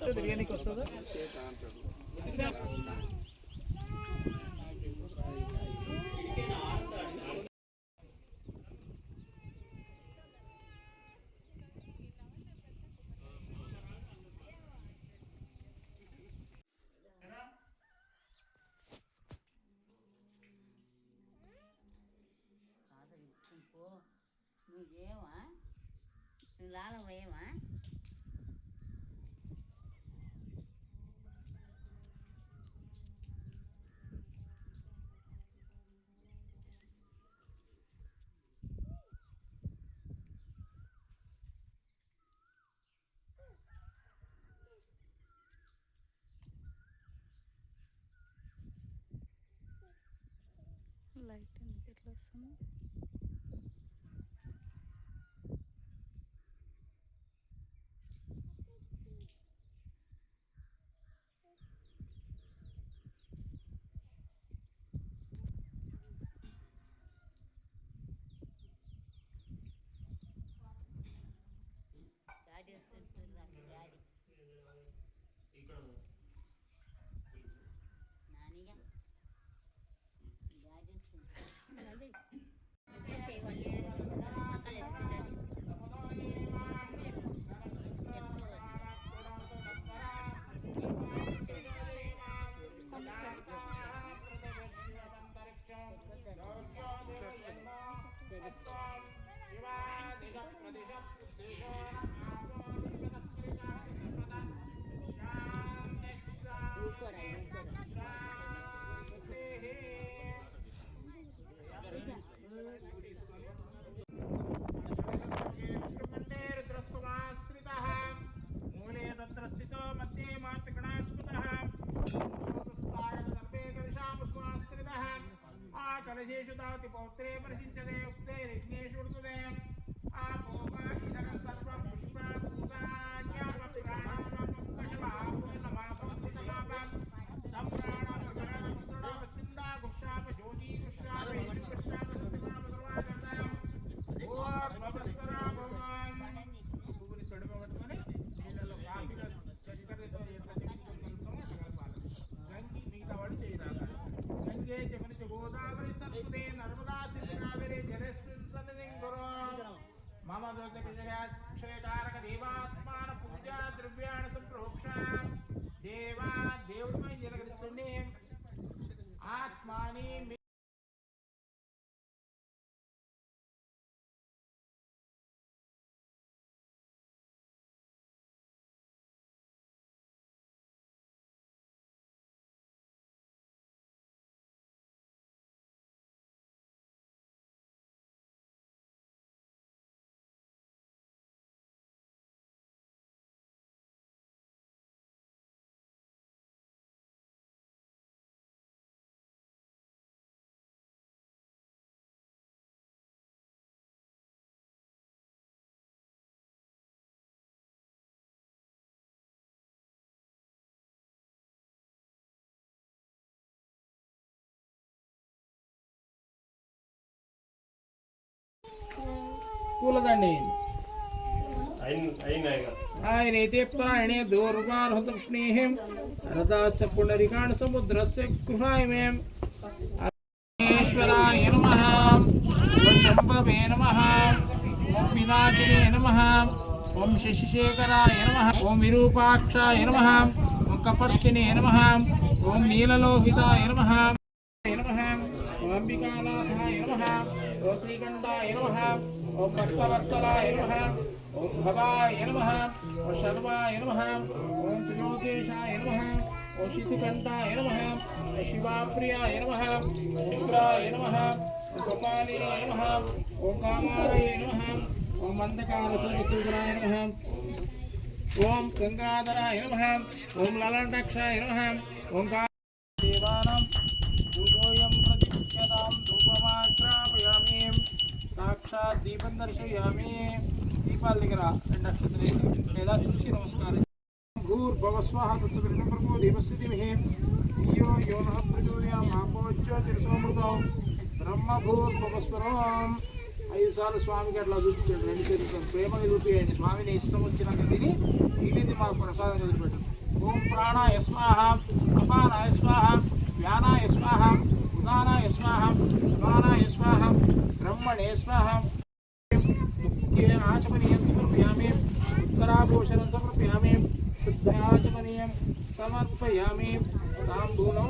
చెప్తే బిర్యానీకి వస్తుందా? నువ్వేమా నువ్వు లాలవేమా లైట్ ఎందుకు ఎట్లా వస్తుంది? డాడీ వస్తుంటున్నా మీ డాడీ నానిగా డాడీ कलशेषु तावति पौत्रे प्रसिञ्चते उक्ते यज्ञेषु ऊर्ध्वे आपोमा इदं सर्वं पुष्पा पूजान्यापपुराणामपशवापूर्णमापस्थितमापं सम्प्राणामसरणमसृणामचिन्दा गुष्ठाप ज्योति गुष्ठाप हिन्दुगुष्ठाप सत्यमापसर्वागर्ताम् ओर्ध्वपस्तराभवान् పువ్వుని తొడిపబట్టుకొని నీళ్ళలో కాఫీలో చక్కెరతో గంగి మిగతా వాడు చేయరాదు గంగే జముని గోదావరి సరస్వతి నర్మదా సింధు కావేరి జలస్మిన్ సన్నిధిం కురు మమ దోష విజయక్షయకారక దేవాత్మాన పూజా ద్రవ్యాణ సంప్రోక్ష దేవా దేవుడిపై నిలకరించండి ఆత్మాని పూలదండి ఆయనైతే ప్రాణే దూర్వార్హతృష్ణేహం రథాశ్చ పుండరీకాణ సముద్రస్య గృహాయమేం ఈశ్వరాయ నమః ఓం శంభవే నమః ఓం వినాశినే నమః ఓం శశిశేఖరాయ నమః ఓం విరూపాక్షాయ నమః ఓం కపర్షినే నమః ఓం నీలలోహితాయ నమః ఓం అంబికానాథాయ నమః ఓం శ్రీకంఠాయ నమః ఓం భక్తవత్సలాయ నమః ఓం భవాయ నమః ఓం శర్వాయ నమః ఓం త్రిలోకేశాయ నమః ఓం శితికంఠాయ నమః ఓం శివాప్రియాయ నమః ఓం శుక్రాయ నమః ఓం గోపాలినాయ నమః ఓం కామాలయ నమః ఓం అంధకారసూరాయ నమః ఓం గంగాధరాయ నమః ఓం లలాటాక్షాయ నమః ఓం దేవానాం ధూపోయం ప్రతిష్ఠ్యతాం ధూపమాగ్రాపయామి సాక్షాత్ దీపం దర్శయామి దీపాల దగ్గర 2 నక్షత్రాలు లేదా చూసి నమస్కారం భూర్భవస్వాహ తత్సవితుర్వరేణ్యం భర్గో దేవస్య ధీమహి ధియో యో నః ప్రచోదయాత్ మాపో జ్యోతిర్సోమృతో బ్రహ్మ భూర్భవస్వరం 5 సార్లు స్వామికి అట్లా చూపించండి. 2 చేతులతో ప్రేమగా చూపించండి. స్వామిని ఇష్టం వచ్చినాక తిని మిగిలింది మాకు ప్రసాదంగా చూపెట్టండి. ఓం ప్రాణాయ స్వాహ, అపానాయ స్వాహ, వ్యానాయ స్వాహ, ఉదానాయ స్వాహ, సమానాయ స్వాహ, బ్రహ్మణే స్వాహ. ముఖ్య ఆచమనీయం సమర్పయామి, ఉత్తరాభూషణం సమర్పయామి, శుద్ధాచమనీయం సమర్పయామి. తాంబూలం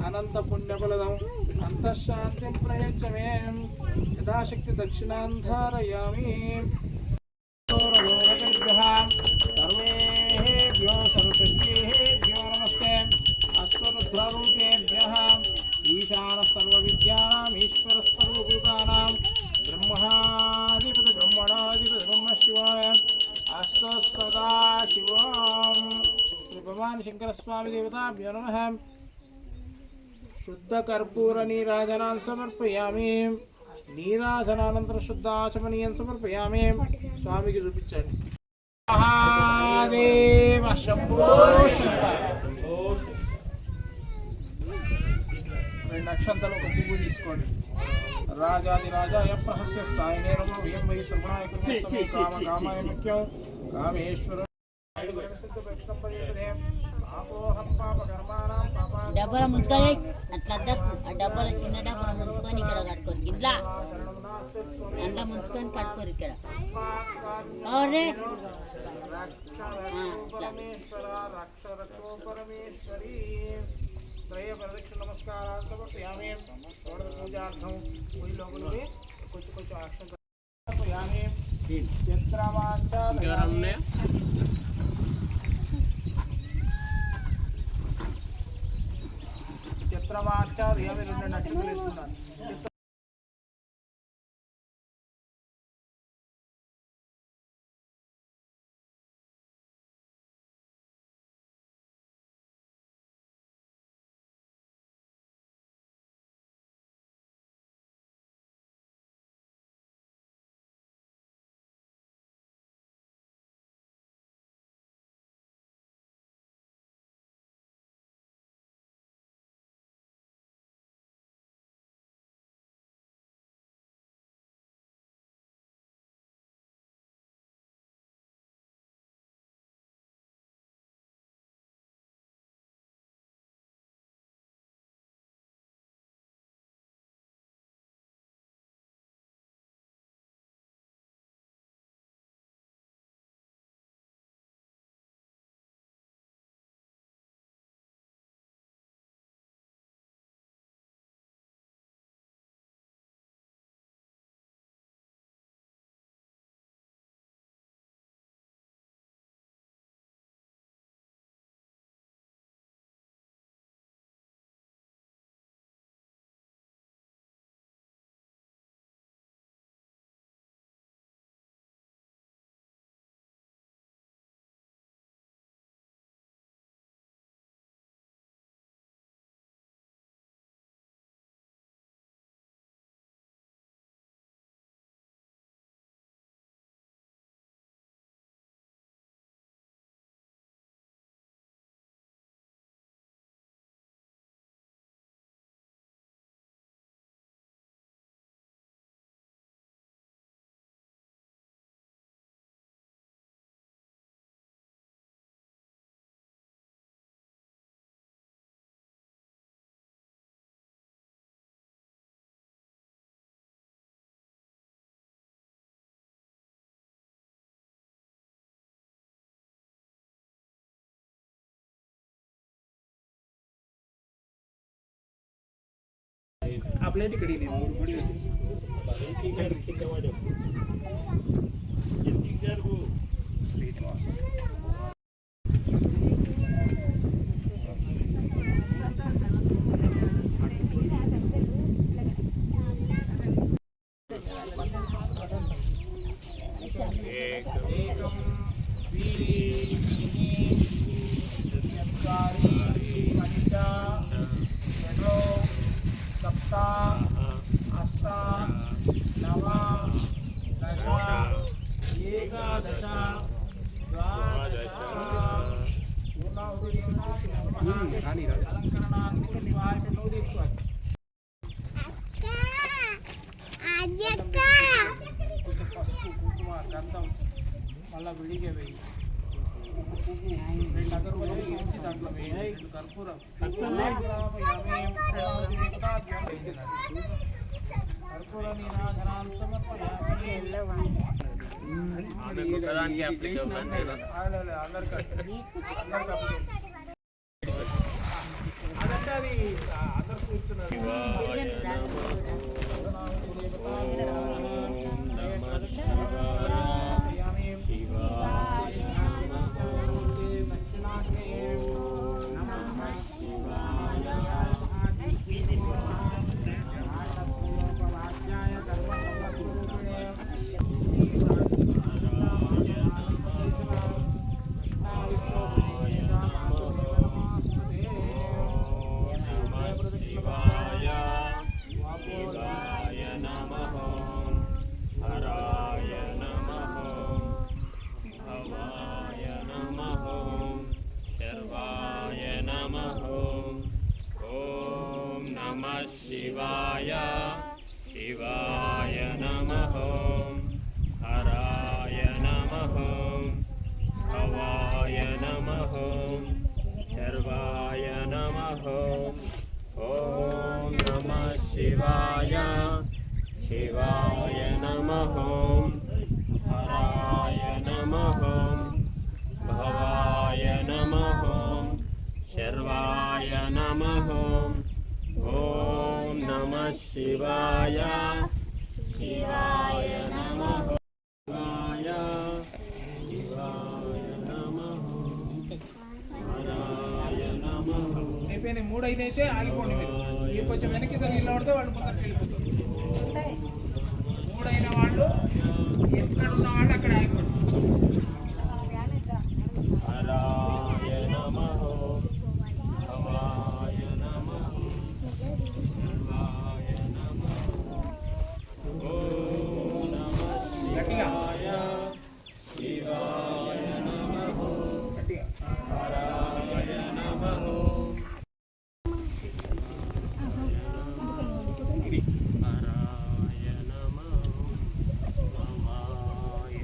అనంత పుణ్యఫలదం అంతఃశాంతిం ప్రయచ్చమే. యథాశక్తి దక్షిణాంధారయామి. సర్వేభ్యో సరస్వతీభ్యో నమస్తే. అశ్వరుద్రరూపేభ్యః ఈశాన సర్వవిద్యానాం ఈశ్వర సర్వభూతానాం బ్రహ్మాధిపతి బ్రహ్మణాధిపతి బ్రహ్మ శివాయ అస్తు సదాశివం. శ్రీ భగవాన్ శంకర స్వామి దేవతాభ్యో నమః. శుద్ధ కర్పూర నీరాజనాన్ని సమర్పయామి. నీరాజనానంతరం శుద్ధ ఆచమనీయం సమర్పయామి. స్వామికి చూపించండి. మహాదేవ శంభో శంకర. 2 అక్షంతలు ఒక పువ్వు తీసుకోండి. రాజాది రాజాయ ప్రహస్య సాయినే నమః. వై సర్వనాయ కామ కామాయ ముఖ్యం కామేశ్వర. డబ్బల ముంచుకొని అట్లా అద్దకు. ఆ డబ్బల చిన్న డబ్బల ముంచుకొని ఇక్కడ కట్టుకోరు. ఇంట్లో అంతా ముంచుకొని కట్టుకోరు ఇక్కడ. त्रय प्रदक्षिण नमस्कारान् समर्पयामि. पूजार्थं कोई लोगों ने कुछ आसन समर्पयामि. चित्रवाचार्य చిత్రవాచార్య 2 నక్షత్రాలు ఇస్తున్నాను. आपल्या तिकडे కొంచెం పసుపు కుంకుమ గంధం మళ్ళీ విడిగా వేయి. 2 అగరబత్తులు ఇచ్చి దాంట్లో వేయి. 2 కర్పూరం కర్పూరం నీరాజనాలు సమర్పయామి. అదంటే అది అందరు కూర్చున్నారు. शिवाय शिवाय नमः हराय नमः भवाय नमः सर्वाय नमः ॐ नमः शिवाय शिवाय नमः हराय नमः भवाय नमः सर्वाय नमः ॐ नमः शिवाय शिवाय नमः शिवाय शिवाय नमः हराय नमः. అయిపోయినాయి 3 అయితే ఆగిపోండి. మీరు కొంచెం వెనక్కి నిలబడితే వాళ్ళు ముందరికి వెళ్ళిపోతారు. 3 అయిన వాళ్ళు ఎక్కడ ఉన్న వాళ్ళు అక్కడ ఆగిపోండి. हराय नमः भवाय नमः सर्वाय नमः ॐ नमः शिवाय शिवाय नमः हराय नमः हराय नमः भवाय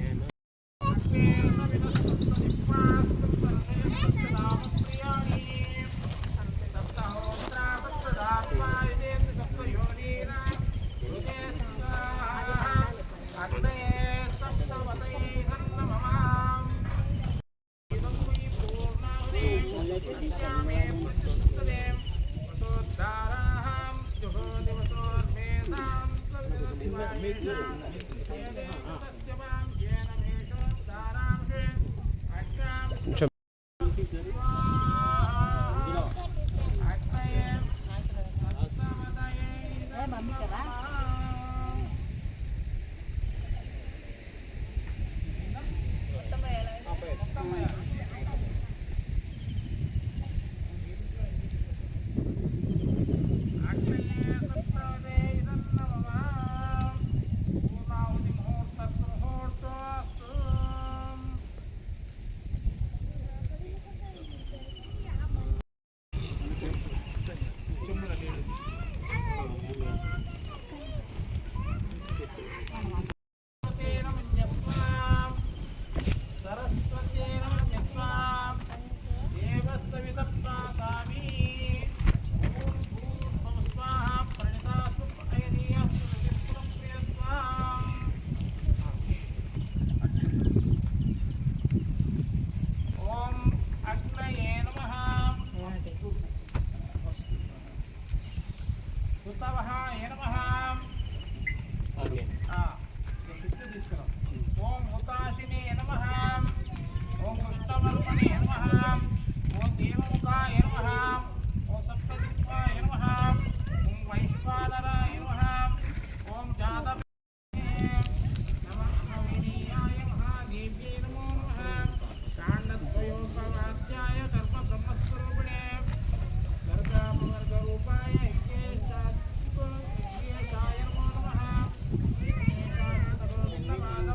नमः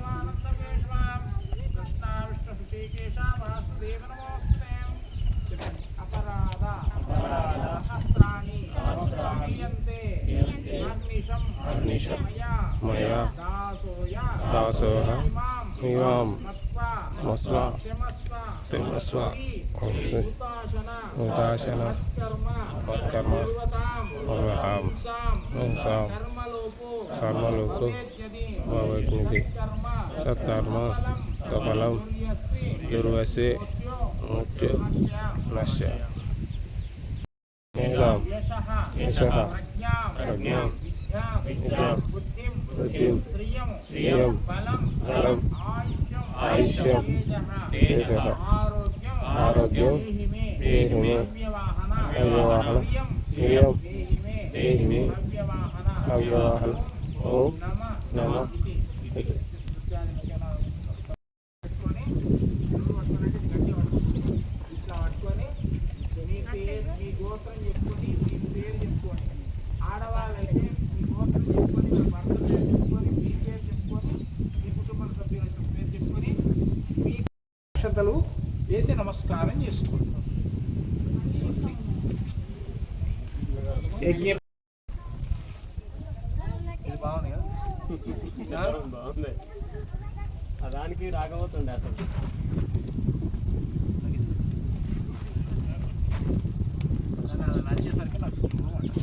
దాసోహ ఇమాం మస్వా క్షమస్వ ఉదాసన మత్కర్మ పర్వతాం సాం కర్మలోకు భవజ్ఞతి సత్కర్మ కఫలం దుర్వశే ముఖ్య నశ్య మేఘం యశః ప్రజ్ఞాం విద్యాం బుద్ధిం శ్రియం బలం ఆయుష్యం తేజః ఆరోగ్యం దేహి మే అవ్యవాహనం శ్రియం దేహి మే అవ్యవాహనం ఓం నమః అక్షతలు వేసి నమస్కారం చేసుకుంటాం. ఇది బాగుంది కదా, బాగుంది. దానికి రాకపోతుండే అసలు. నడిచేసరికి నాకు సులువు అంట.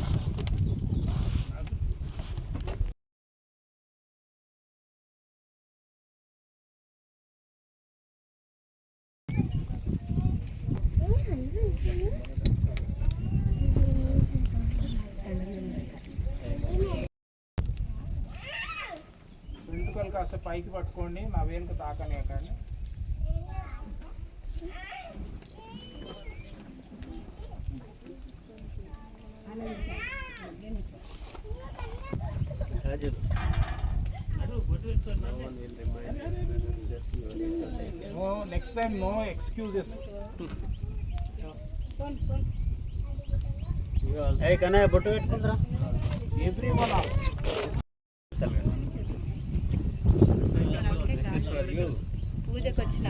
వెంట్రుకలు కాస్త పైకి పట్టుకోండి, నా వెనుక తాకనే కానీ. Next time no excuses. Kannayya బొట్టు పెట్టుకుంటారా? ఎవ్రీ వన్ పూజకు వచ్చిన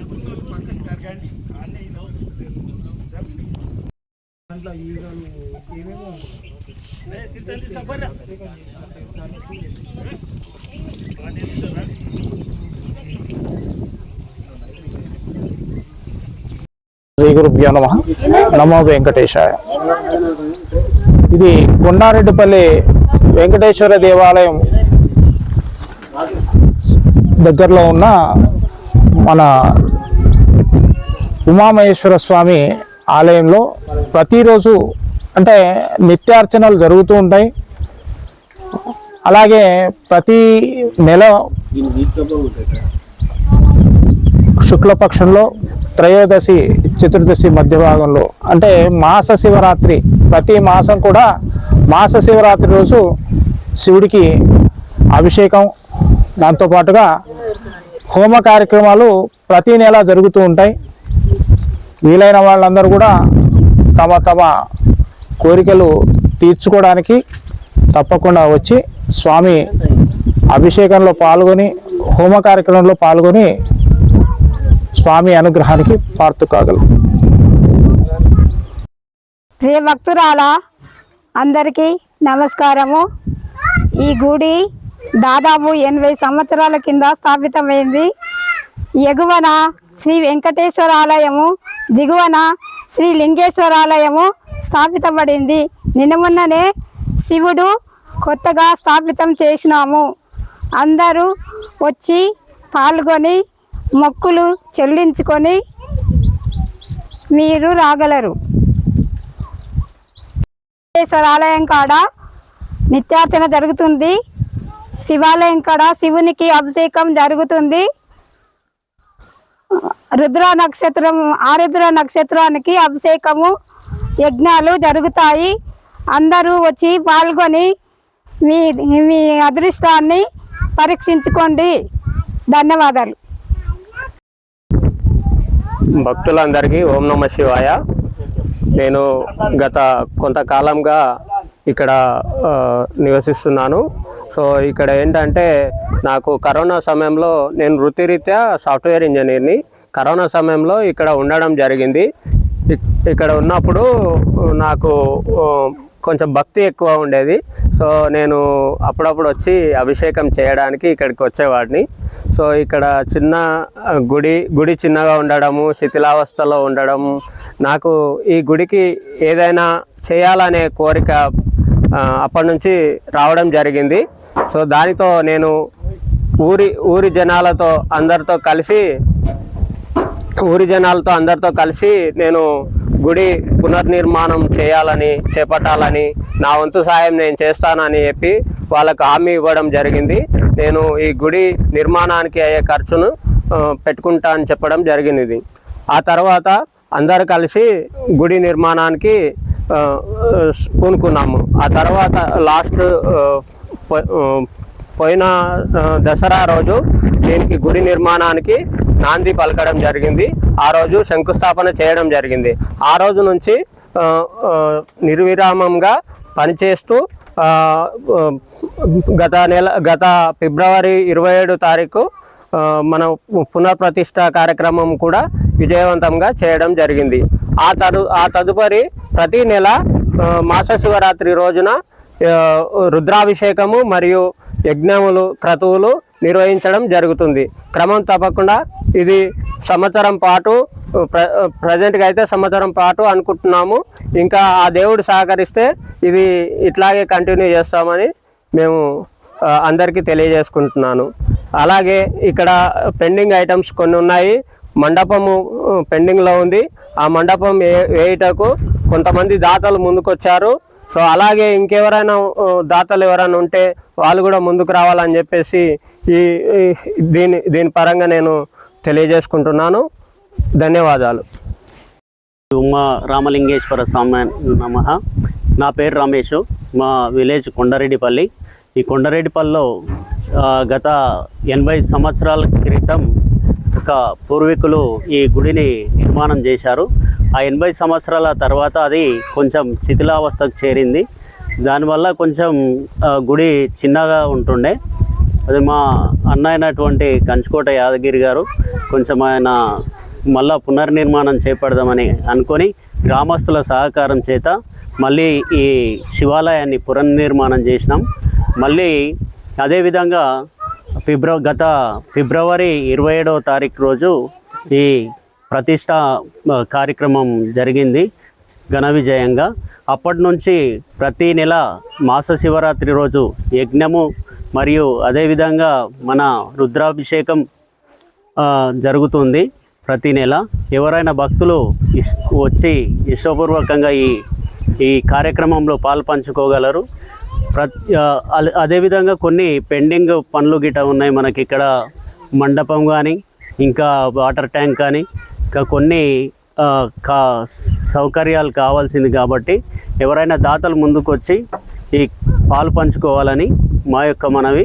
దాంట్లో ఈగలు ఏమేమో శ్రీ గురుభ్యో నమః. నమో వెంకటేశాయ. ఇది కొండారెడ్డిపల్లి వెంకటేశ్వర దేవాలయం దగ్గరలో ఉన్న మన ఉమామహేశ్వర స్వామి ఆలయంలో ప్రతిరోజు అంటే నిత్యార్చనలు జరుగుతూ ఉంటాయి. అలాగే ప్రతి నెల శుక్లపక్షంలో త్రయోదశి చతుర్దశి మధ్య భాగంలో అంటే మాస శివరాత్రి, ప్రతి మాసం కూడా మాస శివరాత్రి రోజు శివుడికి అభిషేకం, దాంతోపాటుగా హోమ కార్యక్రమాలు ప్రతి నెల జరుగుతూ ఉంటాయి. వీలైన వాళ్ళందరూ కూడా తమ తమ కోరికలు తీర్చుకోవడానికి తప్పకుండా వచ్చి స్వామి అభిషేకంలో పాల్గొని హోమ కార్యక్రమంలో పాల్గొని స్వామి అనుగ్రహానికి పాత్ర కాగలరు. ప్రియ భక్తురాల అందరికీ నమస్కారము. ఈ గుడి దాదాపు 80 సంవత్సరాల కింద స్థాపితమైంది. ఎగువన శ్రీ వెంకటేశ్వర ఆలయము, దిగువన శ్రీ లింగేశ్వర ఆలయము స్థాపితపడింది. నిన్నమొన్ననే శివుడు కొత్తగా స్థాపితం చేసినాము. అందరూ వచ్చి పాల్గొని మొక్కులు చెల్లించుకొని మీరు రాగలరు. వెంకటేశ్వర ఆలయం కాడ నిత్యార్చన జరుగుతుంది. శివాలయం కాడ శివునికి అభిషేకం జరుగుతుంది. ఆరుద్ర నక్షత్రానికి అభిషేకము, యజ్ఞాలు జరుగుతాయి. అందరూ వచ్చి పాల్గొని మీ అదృష్టాన్ని పరీక్షించుకోండి. ధన్యవాదాలు. భక్తులందరికీ ఓం నమః శివాయ. నేను గత కొంతకాలంగా ఇక్కడ నివసిస్తున్నాను. సో ఇక్కడ ఏంటంటే నాకు కరోనా సమయంలో, నేను వృత్తిరీత్యా సాఫ్ట్వేర్ ఇంజనీర్ని, కరోనా సమయంలో ఇక్కడ ఉండడం జరిగింది. ఇక్కడ ఉన్నప్పుడు నాకు కొంచెం భక్తి ఎక్కువ ఉండేది. సో నేను అప్పుడప్పుడు వచ్చి అభిషేకం చేయడానికి ఇక్కడికి వచ్చేవాడిని. సో ఇక్కడ చిన్న గుడి చిన్నగా ఉండడము, శిథిలావస్థలో ఉండడం, నాకు ఈ గుడికి ఏదైనా చేయాలనే కోరిక అప్పటి నుంచి రావడం జరిగింది. సో దానితో నేను ఊరి జనాలతో అందరితో కలిసి నేను గుడి పునర్నిర్మాణం చేపట్టాలని నా వంతు సాయం నేను చేస్తానని చెప్పి వాళ్ళకు హామీ ఇవ్వడం జరిగింది. నేను ఈ గుడి నిర్మాణానికి అయ్యే ఖర్చును పెట్టుకుంటా అని చెప్పడం జరిగింది. ఆ తర్వాత అందరు కలిసి గుడి నిర్మాణానికి పూనుకున్నాము. ఆ తర్వాత లాస్ట్ పోయిన దసరా రోజు దీనికి గుడి నిర్మాణానికి నాంది పలకడం జరిగింది. ఆ రోజు శంకుస్థాపన చేయడం జరిగింది. ఆ రోజు నుంచి నిర్విరామంగా పనిచేస్తూ గత ఫిబ్రవరి 27 తారీఖు మన పునఃప్రతిష్ఠ కార్యక్రమం కూడా విజయవంతంగా చేయడం జరిగింది. ఆ తదుపరి ప్రతి నెల మాస శివరాత్రి రోజున రుద్రాభిషేకము మరియు యజ్ఞములు, క్రతువులు నిర్వహించడం జరుగుతుంది. క్రమం తప్పకుండా ఇది సంవత్సరం పాటు, ప్రజెంట్గా అయితే సంవత్సరం పాటు అనుకుంటున్నాము. ఇంకా ఆ దేవుడు సహకరిస్తే ఇది ఇట్లాగే కంటిన్యూ చేస్తామని మేము అందరికీ తెలియజేసుకుంటున్నాను. అలాగే ఇక్కడ పెండింగ్ ఐటమ్స్ కొన్ని ఉన్నాయి. మండపము పెండింగ్లో ఉంది. ఆ మండపం వేయటకు కొంతమంది దాతలు ముందుకొచ్చారు. సో అలాగే ఇంకెవరైనా దాతలు ఎవరైనా ఉంటే వాళ్ళు కూడా ముందుకు రావాలని చెప్పేసి దీని పరంగా నేను తెలియజేసుకుంటున్నాను. ధన్యవాదాలు. ఉమా రామలింగేశ్వర స్వామి నమః. నా పేరు రమేష్. మా విలేజ్ కొండరెడ్డిపల్లి. ఈ కొండరెడ్డిపల్లిలో గత 80 సంవత్సరాల క్రితం ఒక పూర్వీకులు ఈ గుడిని నిర్మాణం చేశారు. ఆ 80 సంవత్సరాల తర్వాత అది కొంచెం శిథిలావస్థకు చేరింది. దానివల్ల కొంచెం గుడి చిన్నగా ఉంటుండే. అది మా అన్న అయినటువంటి కంచుకోట యాదగిరి గారు కొంచెం ఆయన మళ్ళా పునర్నిర్మాణం చేపడదామని అనుకొని గ్రామస్తుల సహకారం చేత మళ్ళీ ఈ శివాలయాన్ని పునర్నిర్మాణం చేసినాం. మళ్ళీ అదేవిధంగా గత ఫిబ్రవరి 27వ తారీఖు రోజు ఈ ప్రతిష్ట కార్యక్రమం జరిగింది ఘన విజయంగా. అప్పటి నుంచి ప్రతి నెల మాస శివరాత్రి రోజు యజ్ఞము మరియు అదేవిధంగా మన రుద్రాభిషేకం జరుగుతుంది ప్రతి నెల. ఎవరైనా భక్తులు వచ్చి ఇష్టపూర్వకంగా ఈ కార్యక్రమంలో పాల్పంచుకోగలరు. అదేవిధంగా కొన్ని పెండింగ్ పనులు గిట్ట ఉన్నాయి మనకి ఇక్కడ. మండపం కానీ, ఇంకా వాటర్ ట్యాంక్ కానీ, ఇంకా కొన్ని సౌకర్యాలు కావాల్సింది. కాబట్టి ఎవరైనా దాతలు ముందుకు వచ్చి ఈ పాలు పంచుకోవాలని మా యొక్క మనవి.